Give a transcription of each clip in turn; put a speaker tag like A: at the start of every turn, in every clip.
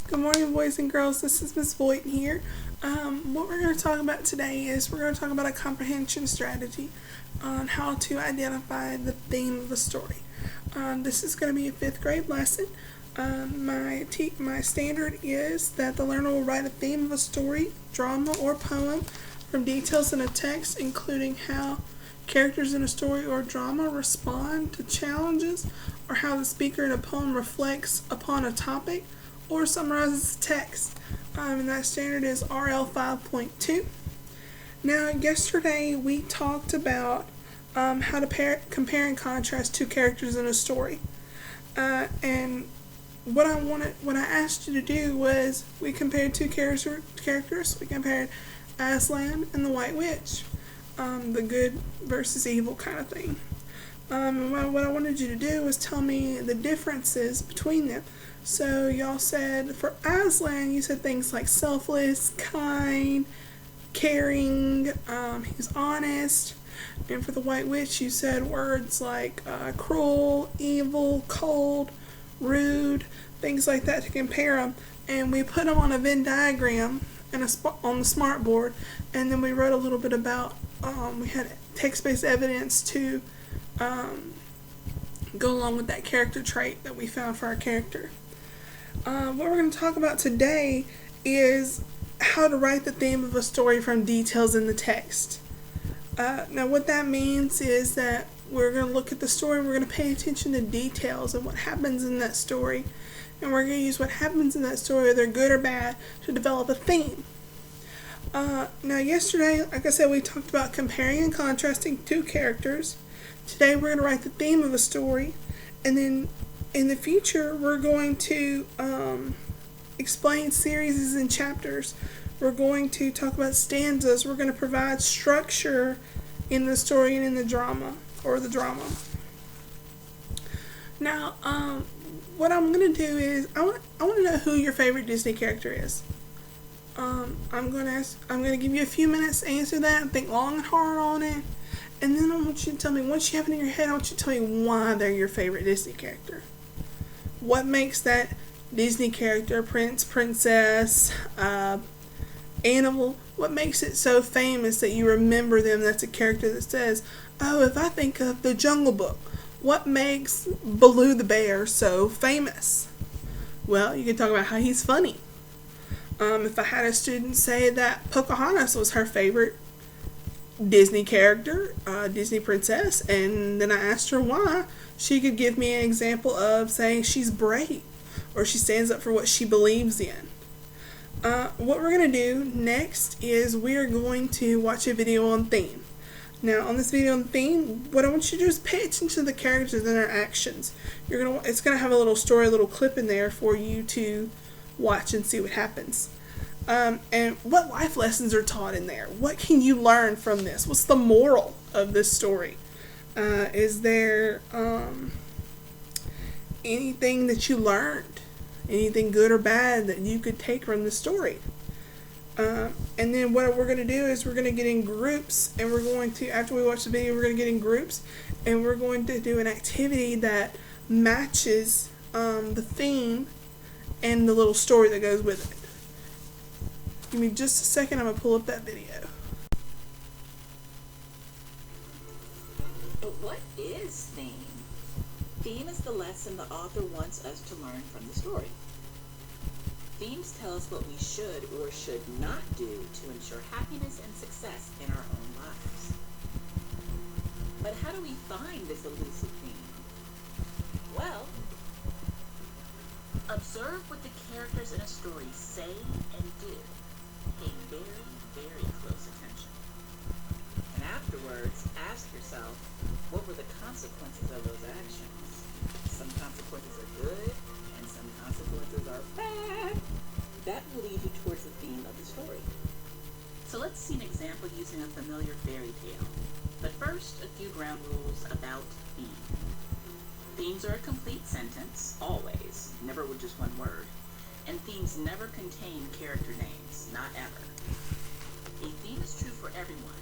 A: Good morning, boys and girls. This is Miss Boyte here. What we're going to talk about today is we're going to talk about a comprehension strategy on how to identify the theme of a story. This is going to be a 5th grade lesson. My standard is that the learner will write a theme of a story, drama, or poem from details in a text, including how characters in a story or drama respond to challenges, or how the speaker in a poem reflects upon a topic or summarizes the text. And that standard is RL 5.2. Now, yesterday we talked about how to compare and contrast two characters in a story. And what I asked you to do was we compared two characters. We compared Aslan and the White Witch, the good versus evil kind of thing. And what I wanted you to do was tell me the differences between them. So y'all said for Aslan, you said things like selfless, kind, caring, he's honest. And for the White Witch, you said words like cruel, evil, cold, rude, things like that to compare them. And we put them on a Venn diagram and on the smart board. And then we wrote a little bit about, we had text-based evidence to go along with that character trait that we found for our character. What we're going to talk about today is how to write the theme of a story from details in the text. Now what that means is that we're going to look at the story and we're going to pay attention to details of what happens in that story. And we're going to use what happens in that story, whether good or bad, to develop a theme. Now yesterday, like I said, we talked about comparing and contrasting two characters. Today we're going to write the theme of a story, and then in the future we're going to explain series and chapters. We're going to talk about stanzas. We're going to provide structure in the story and in the drama, or the drama. Now, what I'm going to do is I want to know who your favorite Disney character is. I'm going to give you a few minutes to answer that and think long and hard on it. And then I want you to tell me, once you have it in your head, I want you to tell me why they're your favorite Disney character. What makes that Disney character, prince, princess, animal, what makes it so famous that you remember them? That's a character that says, oh, if I think of the Jungle Book, what makes Baloo the bear so famous? Well, you can talk about how he's funny. If I had a student say that Pocahontas was her favorite Disney character, Disney princess, and then I asked her why, she could give me an example of saying she's brave or she stands up for what she believes in. What we're going to do next is we are going to watch a video on theme. Now, on this video on theme, what I want you to do is pay attention to the characters and their actions. It's going to have a little story, a little clip in there for you to watch and see what happens. And what life lessons are taught in there? What can you learn from this? What's the moral of this story? Is there anything that you learned? Anything good or bad that you could take from the story? And then what we're going to do is we're going to get in groups, and we're going to, after we watch the video, we're going to get in groups, and we're going to do an activity that matches the theme and the little story that goes with it. Give me just a second, I'm going to pull up that video.
B: But what is theme? Theme is the lesson the author wants us to learn from the story. Themes tell us what we should or should not do to ensure happiness and success in our own lives. But how do we find this elusive theme? Well, observe what the characters in a story say and do. Pay very, very close attention. And afterwards, ask yourself, what were the consequences of those actions? Some consequences are good, and some consequences are bad. That will lead you towards the theme of the story. So let's see an example using a familiar fairy tale. But first, a few ground rules about theme. Themes are a complete sentence, always, never with just one word. And themes never contain character names, not ever. A theme is true for everyone.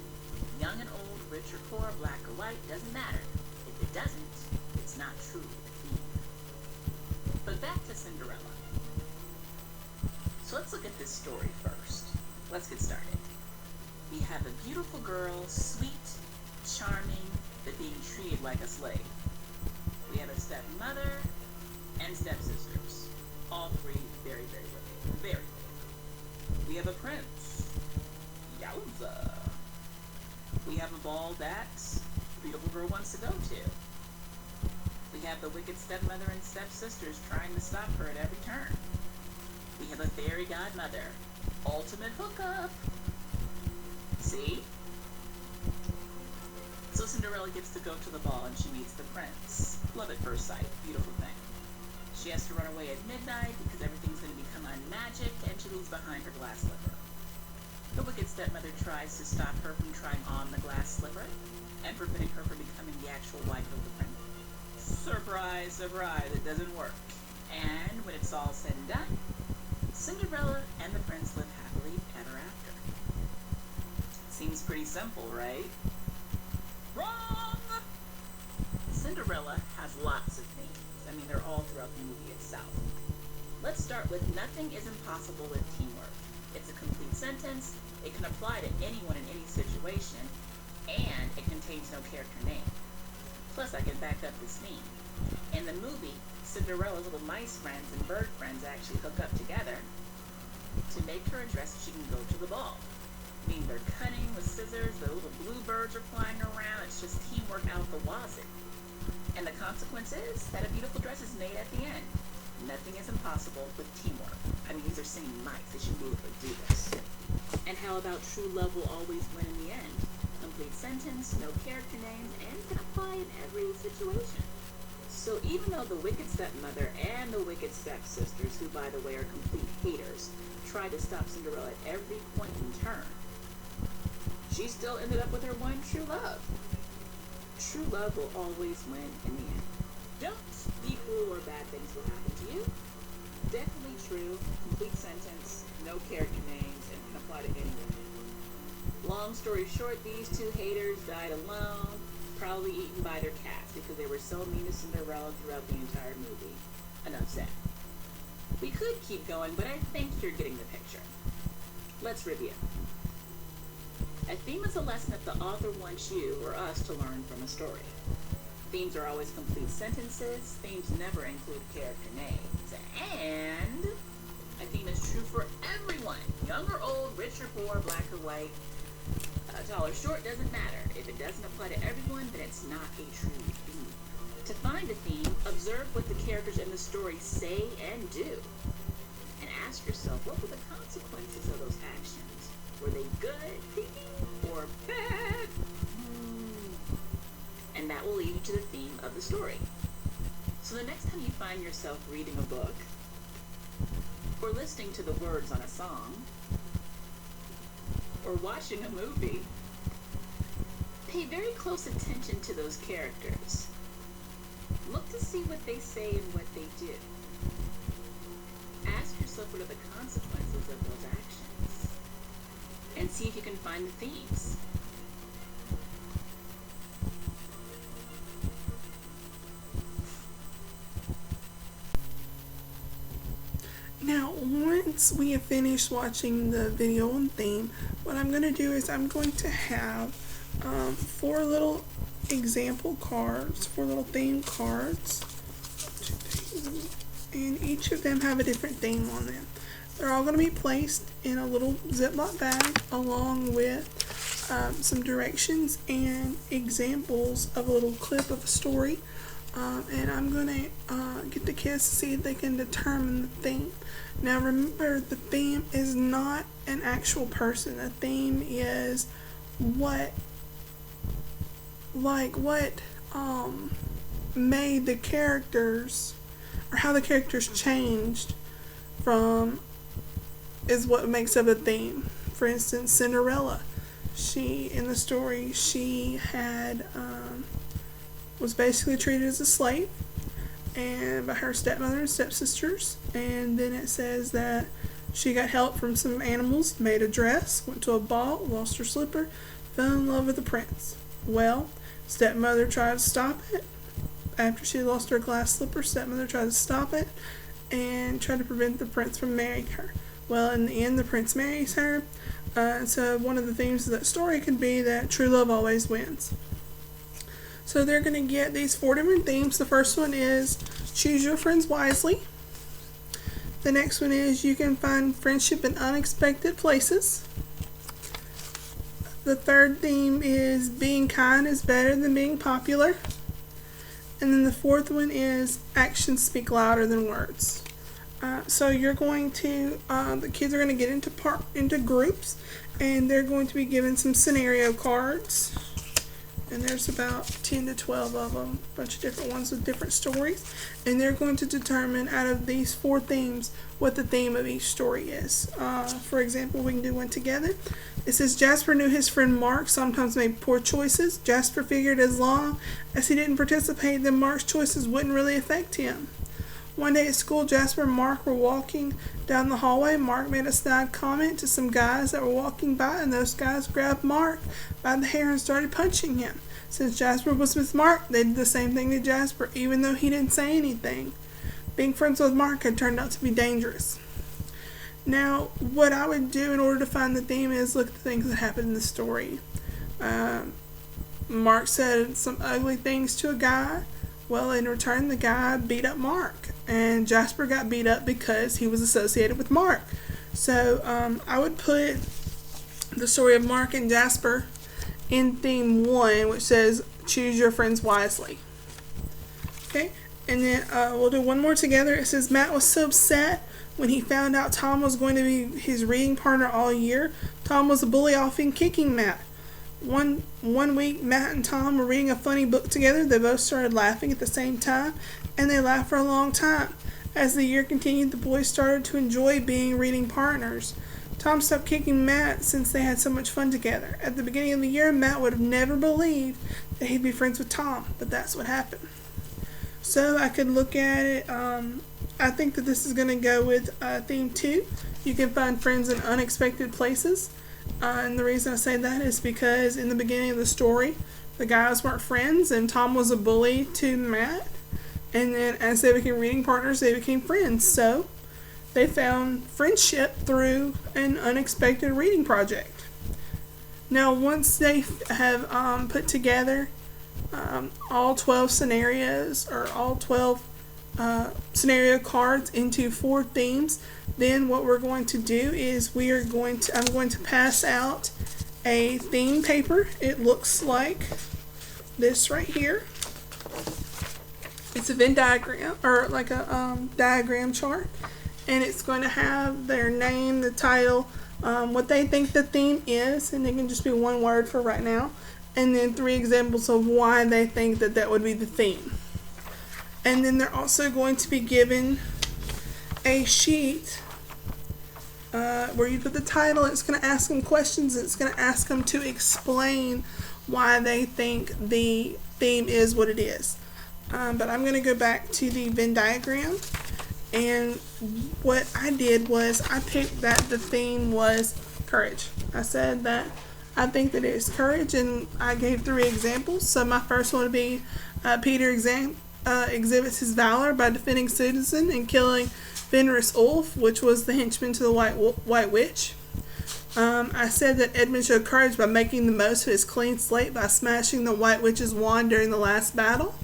B: Young and old, rich or poor, black or white, doesn't matter. If it doesn't, it's not truly a theme. But back to Cinderella. So let's look at this story first. Let's get started. We have a beautiful girl, sweet, charming, but being treated like a slave. We have a stepmother and stepsisters. All three very, very wicked. Very wicked. We have a prince. Yowza. We have a ball that the beautiful girl wants to go to. We have the wicked stepmother and stepsisters trying to stop her at every turn. We have a fairy godmother. Ultimate hookup. See? So Cinderella gets to go to the ball and she meets the prince. Love at first sight. Beautiful thing. She has to run away at midnight because everything's going to become unmagic and she leaves behind her glass slipper. The wicked stepmother tries to stop her from trying on the glass slipper and preventing her from becoming the actual wife of the prince. Surprise, surprise, it doesn't work. And when it's all said and done, Cinderella and the prince live happily ever after. Seems pretty simple, right? Wrong! Cinderella has lots of themes. I mean, they're all throughout the movie itself. Let's start with nothing is impossible with teamwork. It's a complete sentence, it can apply to anyone in any situation, and it contains no character name. Plus, I can back up this theme. In the movie, Cinderella's little mice friends and bird friends actually hook up together to make her a dress so she can go to the ball. I mean, they're cutting with scissors, the little blue birds are flying around, it's just teamwork out the wazoo. And the consequence is that a beautiful dress is made at the end. Nothing is impossible with teamwork. I mean, these are singing mice, they should be able to do this. And how about true love will always win in the end? Complete sentence, no character names, and can apply in every situation. So even though the wicked stepmother and the wicked stepsisters, who by the way are complete haters, tried to stop Cinderella at every point in turn, she still ended up with her one true love. True love will always win in the end. Don't be cruel or bad things will happen to you. Definitely true, complete sentence, no character names, and can apply to anyone. Long story short, these two haters died alone, probably eaten by their cats because they were so mean to Cinderella throughout the entire movie. Enough said. We could keep going, but I think you're getting the picture. Let's review. A theme is a lesson that the author wants you or us to learn from a story. Themes are always complete sentences. Themes never include character names. And a theme is true for everyone. Young or old, rich or poor, black or white, tall or short, doesn't matter. If it doesn't apply to everyone, then it's not a true theme. To find a theme, observe what the characters in the story say and do. And ask yourself, what were the consequences of those actions? Were they good or bad? And that will lead you to the theme of the story. So the next time you find yourself reading a book, or listening to the words on a song, or watching a movie, pay very close attention to those characters. Look to see what they say and what they do. Ask yourself what are the consequences of those actions, and see if you can find the themes.
A: Now, once we have finished watching the video and theme, what I'm going to do is I'm going to have 4 little example cards, 4 little theme cards, and each of them have a different theme on them. They're all going to be placed in a little Ziploc bag along with some directions and examples of a little clip of a story. And I'm going to get the kids to see if they can determine the theme. Now remember, the theme is not an actual person. The theme is what made the characters, or how the characters changed from, is what makes up a theme. For instance, Cinderella. In the story, she had was basically treated as a slave and by her stepmother and stepsisters, and then it says that she got help from some animals, made a dress, went to a ball, lost her slipper, fell in love with the prince. Well, stepmother tried to stop it. After she lost her glass slipper, stepmother tried to stop it and tried to prevent the prince from marrying her. Well, in the end, the prince marries her. So one of the themes of that story could be that true love always wins. So they're going to get these 4 different themes. The first one is choose your friends wisely. The next one is you can find friendship in unexpected places. The third theme is being kind is better than being popular. And then the fourth one is actions speak louder than words. So you're going to, the kids are going to get into groups, and they're going to be given some scenario cards. And there's about 10 to 12 of them, a bunch of different ones with different stories. And they're going to determine out of these 4 themes what the theme of each story is. For example, we can do one together. It says, Jasper knew his friend Mark sometimes made poor choices. Jasper figured as long as he didn't participate, then Mark's choices wouldn't really affect him. One day at school, Jasper and Mark were walking down the hallway. Mark made a snide comment to some guys that were walking by, and those guys grabbed Mark by the hair and started punching him. Since Jasper was with Mark, they did the same thing to Jasper, even though he didn't say anything. Being friends with Mark had turned out to be dangerous. Now, what I would do in order to find the theme is look at the things that happened in the story. Mark said some ugly things to a guy. Well, in return, the guy beat up Mark, and Jasper got beat up because he was associated with Mark. So I would put the story of Mark and Jasper in theme 1, which says choose your friends wisely. Okay, and then we'll do one more together. It says Matt was so upset when he found out Tom was going to be his reading partner all year. Tom was a bully off and kicking Matt. One week, Matt and Tom were reading a funny book together. They both started laughing at the same time, and they laughed for a long time. As the year continued, the boys started to enjoy being reading partners. Tom stopped kicking Matt since they had so much fun together. At the beginning of the year, Matt would have never believed that he'd be friends with Tom, but that's what happened. So I could look at it. I think that this is going to go with theme 2. You can find friends in unexpected places. And the reason I say that is because in the beginning of the story, the guys weren't friends, and Tom was a bully to Matt. And then as they became reading partners, they became friends. So they found friendship through an unexpected reading project. Now, once they have put together all 12 scenarios, or all 12 scenario cards into 4 themes, then what we're going to do is I'm going to pass out a theme paper. It looks like this right here. It's a Venn diagram, or like a diagram chart, and it's going to have their name, the title, what they think the theme is, and it can just be one word for right now, and then 3 examples of why they think that would be the theme. And then they're also going to be given a sheet where you put the title. It's going to ask them questions. It's going to ask them to explain why they think the theme is what it is. But I'm going to go back to the Venn diagram. And what I did was I picked that the theme was courage. I said that I think that it is courage, and I gave 3 examples. So my first one would be Peter exhibits his valor by defending Susan and killing Fenris Ulf, which was the henchman to the White Witch. I said that Edmund showed courage by making the most of his clean slate by smashing the White Witch's wand during the last battle.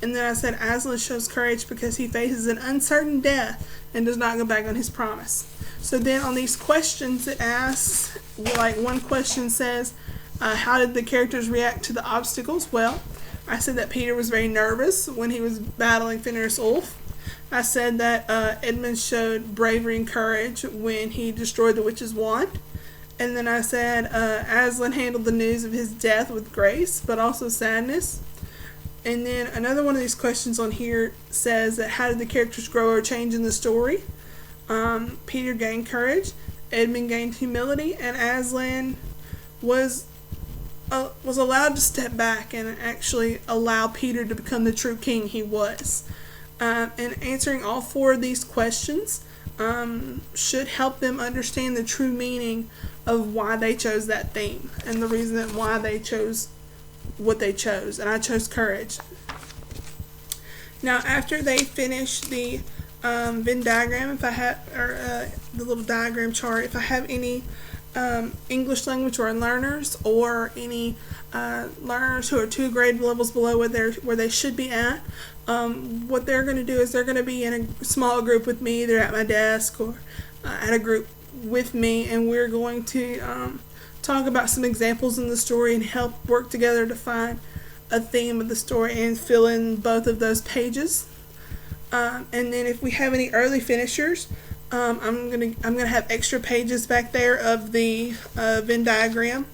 A: And then I said Aslan shows courage because he faces an uncertain death and does not go back on his promise. So then on these questions it asks, like one question says, how did the characters react to the obstacles? Well, I said that Peter was very nervous when he was battling Fenris Ulf. I said that Edmund showed bravery and courage when he destroyed the witch's wand. And then I said Aslan handled the news of his death with grace, but also sadness. And then another one of these questions on here says that how did the characters grow or change in the story? Peter gained courage, Edmund gained humility, and Aslan was allowed to step back and actually allow Peter to become the true king he was. And answering all 4 of these questions should help them understand the true meaning of why they chose that theme and the reason that why they chose what they chose. And I chose courage. Now, after they finish the Venn diagram if I have, or the little diagram chart if I have any English language learners or any learners who are 2 grade levels below where they should be at. What they're going to do is they're going to be in a small group with me, either at my desk or at a group with me, and we're going to talk about some examples in the story and help work together to find a theme of the story and fill in both of those pages. And then if we have any early finishers, I'm gonna have extra pages back there of the Venn diagram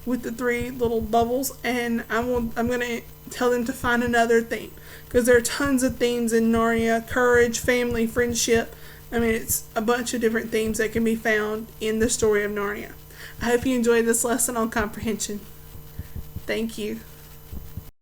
A: with the 3 little bubbles, and I'm gonna tell them to find another theme, because there are tons of themes in Narnia: courage, family, friendship. I mean, it's a bunch of different themes that can be found in the story of Narnia. I hope you enjoyed this lesson on comprehension. Thank you.